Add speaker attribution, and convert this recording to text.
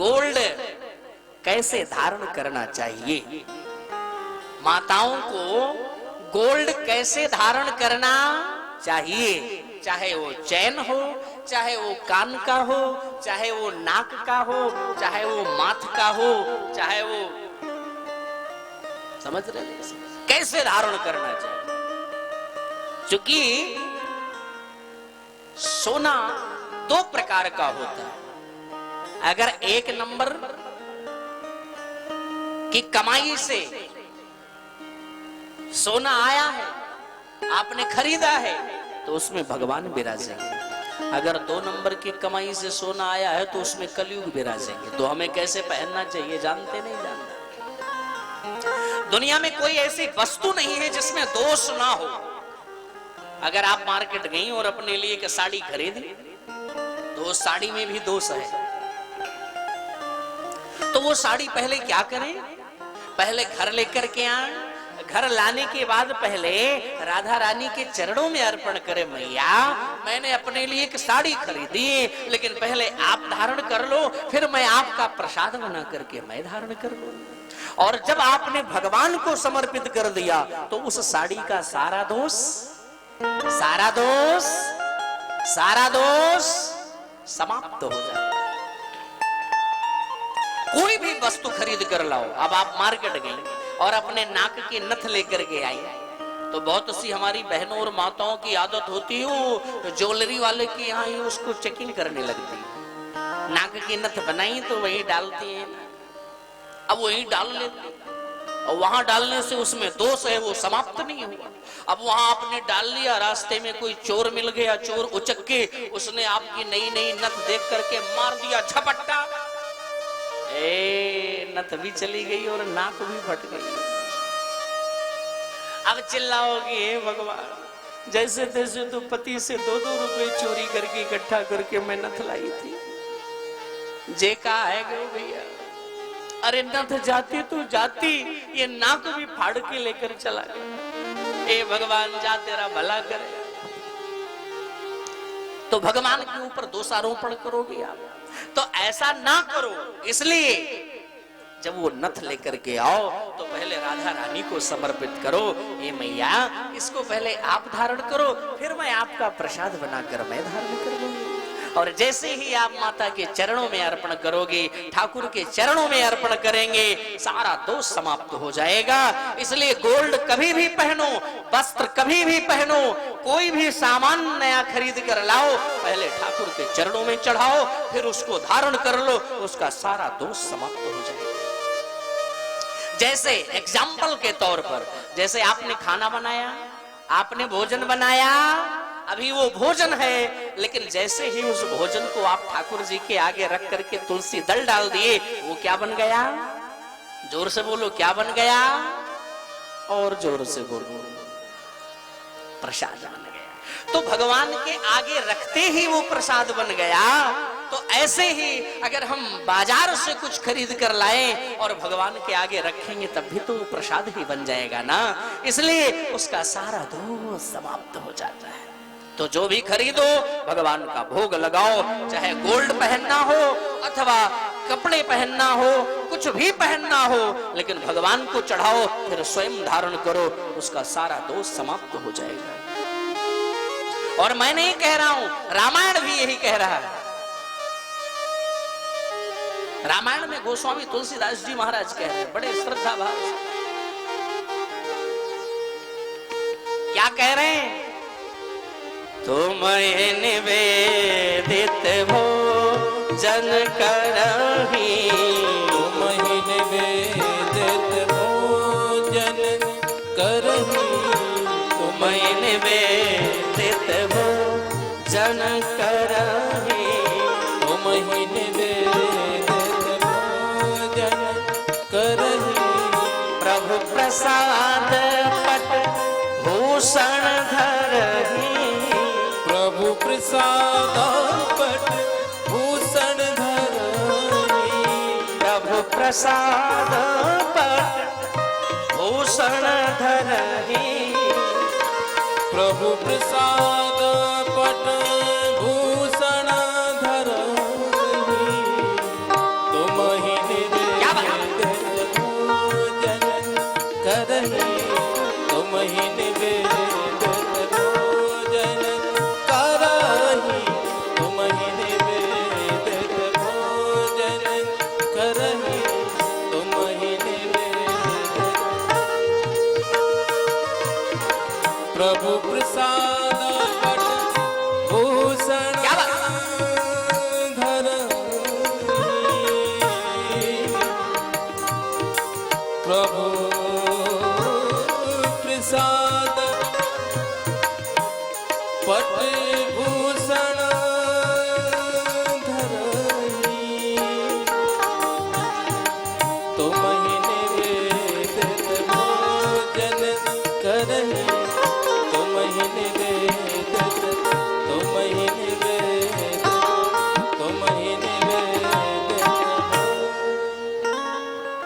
Speaker 1: Gold कैसे धारण करना चाहिए, माताओं को गोल्ड कैसे धारण करना चाहिए, चाहे वो चैन हो, चाहे वो कान का हो, चाहे वो नाक का हो, चाहे वो माथ का हो, चाहे वो, समझ रहे हैं, कैसे धारण करना चाहिए। क्योंकि सोना दो प्रकार का होता है। अगर एक नंबर की कमाई से सोना आया है, आपने खरीदा है, तो उसमें भगवान विराजेंगे। अगर दो नंबर की कमाई से सोना आया है तो उसमें कलयुग विराजेंगे। तो हमें कैसे पहनना चाहिए जानते नहीं जानते। दुनिया में कोई ऐसी वस्तु नहीं है जिसमें दोष ना हो। अगर आप मार्केट गई और अपने लिए एक साड़ी खरीदी तो उस साड़ी में भी दोष है, तो वो साड़ी पहले क्या करें, पहले घर लेकर के आए, घर लाने के बाद पहले राधा रानी के चरणों में अर्पण करें, मैया मैंने अपने लिए एक साड़ी खरीदी, लेकिन पहले आप धारण कर लो, फिर मैं आपका प्रसाद बना करके मैं धारण कर लूं। और जब आपने भगवान को समर्पित कर दिया तो उस साड़ी का सारा दोष समाप्त हो जाए। कोई भी वस्तु खरीद कर लाओ। अब आप मार्केट गए और अपने नाक के नथ लेकर के आई, तो बहुत सी हमारी बहनों और माताओं की आदत होती है ज्वेलरी वाले के यहाँ ही उसको चेकिंग करने लगती है। नाक की नथ बनाई तो वही डालती है, अब वही डाल लेती, और वहां डालने से उसमें दोष है वो समाप्त नहीं हुआ। अब वहां आपने डाल लिया, रास्ते में कोई चोर मिल गया, चोर उचक के उसने आपकी नई नई नथ देख करके मार दिया झपट्टा, नथ भी चली गई और नाक भी फट गई। अब चिल्लाओगी, हे भगवान जैसे तैसे तो पति से 2-2 रुपए चोरी करके इकट्ठा करके मैं नथ लाई थी, जे कहा है गए भैया, अरे नथ जाती तो जाती, ये नाक भी फाड़ के लेकर चला गया। हे भगवान जा तेरा भला करे। तो भगवान के ऊपर दोषारोपण करोगे आप, तो ऐसा ना करो। इसलिए जब वो नथ लेकर के आओ तो पहले राधा रानी को समर्पित करो, हे मैया इसको पहले आप धारण करो, फिर मैं आपका प्रसाद बनाकर मैं धारण कर लूंगी। और जैसे ही आप माता के चरणों में अर्पण करोगे, ठाकुर के चरणों में अर्पण करेंगे, सारा दोष समाप्त हो जाएगा। इसलिए गोल्ड कभी भी पहनो, वस्त्र कभी भी पहनो, कोई भी सामान नया खरीद कर लाओ, पहले ठाकुर के चरणों में चढ़ाओ, फिर उसको धारण कर लो, उसका सारा दोष समाप्त हो जाएगा। जैसे एग्जाम्पल के तौर पर, जैसे आपने खाना बनाया, आपने भोजन बनाया, अभी वो भोजन है, लेकिन जैसे ही उस भोजन को आप ठाकुर जी के आगे रख करके तुलसी दल डाल दिए, वो क्या बन गया? जोर से बोलो, क्या बन गया? और जोर से बोलो, प्रसाद बन गया। तो भगवान के आगे रखते ही वो प्रसाद बन गया। तो ऐसे ही अगर हम बाजार से कुछ खरीद कर लाएं और भगवान के आगे रखेंगे तब भी तो प्रसाद ही बन जाएगा ना। इसलिए उसका सारा दोष समाप्त हो जाता है। तो जो भी खरीदो भगवान का भोग लगाओ, चाहे गोल्ड पहनना हो अथवा कपड़े पहनना हो, कुछ भी पहनना हो, लेकिन भगवान को चढ़ाओ, फिर स्वयं धारण करो, उसका सारा दोष समाप्त हो जाएगा। और मैं नहीं कह रहा हूं, रामायण भी यही कह रहा है। रामायण में गोस्वामी तुलसीदास जी महाराज कह रहे हैं बड़े श्रद्धा भाव से, क्या कह रहे हैं? तुम्हें निवेदित भोजन करहि,
Speaker 2: तुम्हें निवेदित भोजन करहि,
Speaker 1: तुम्हें निवेदित भोजन करहि,
Speaker 2: तुम्हें निवेदित भोजन करहि,
Speaker 1: प्रभु प्रसाद पट भूषण धरहि,
Speaker 2: प्रभु प्रसाद पट भूषण धरहि,
Speaker 1: प्रभु प्रसाद पट भूषण धरहि,
Speaker 2: प्रभु प्रसाद पट भूषण धरहि, तुम प्रभु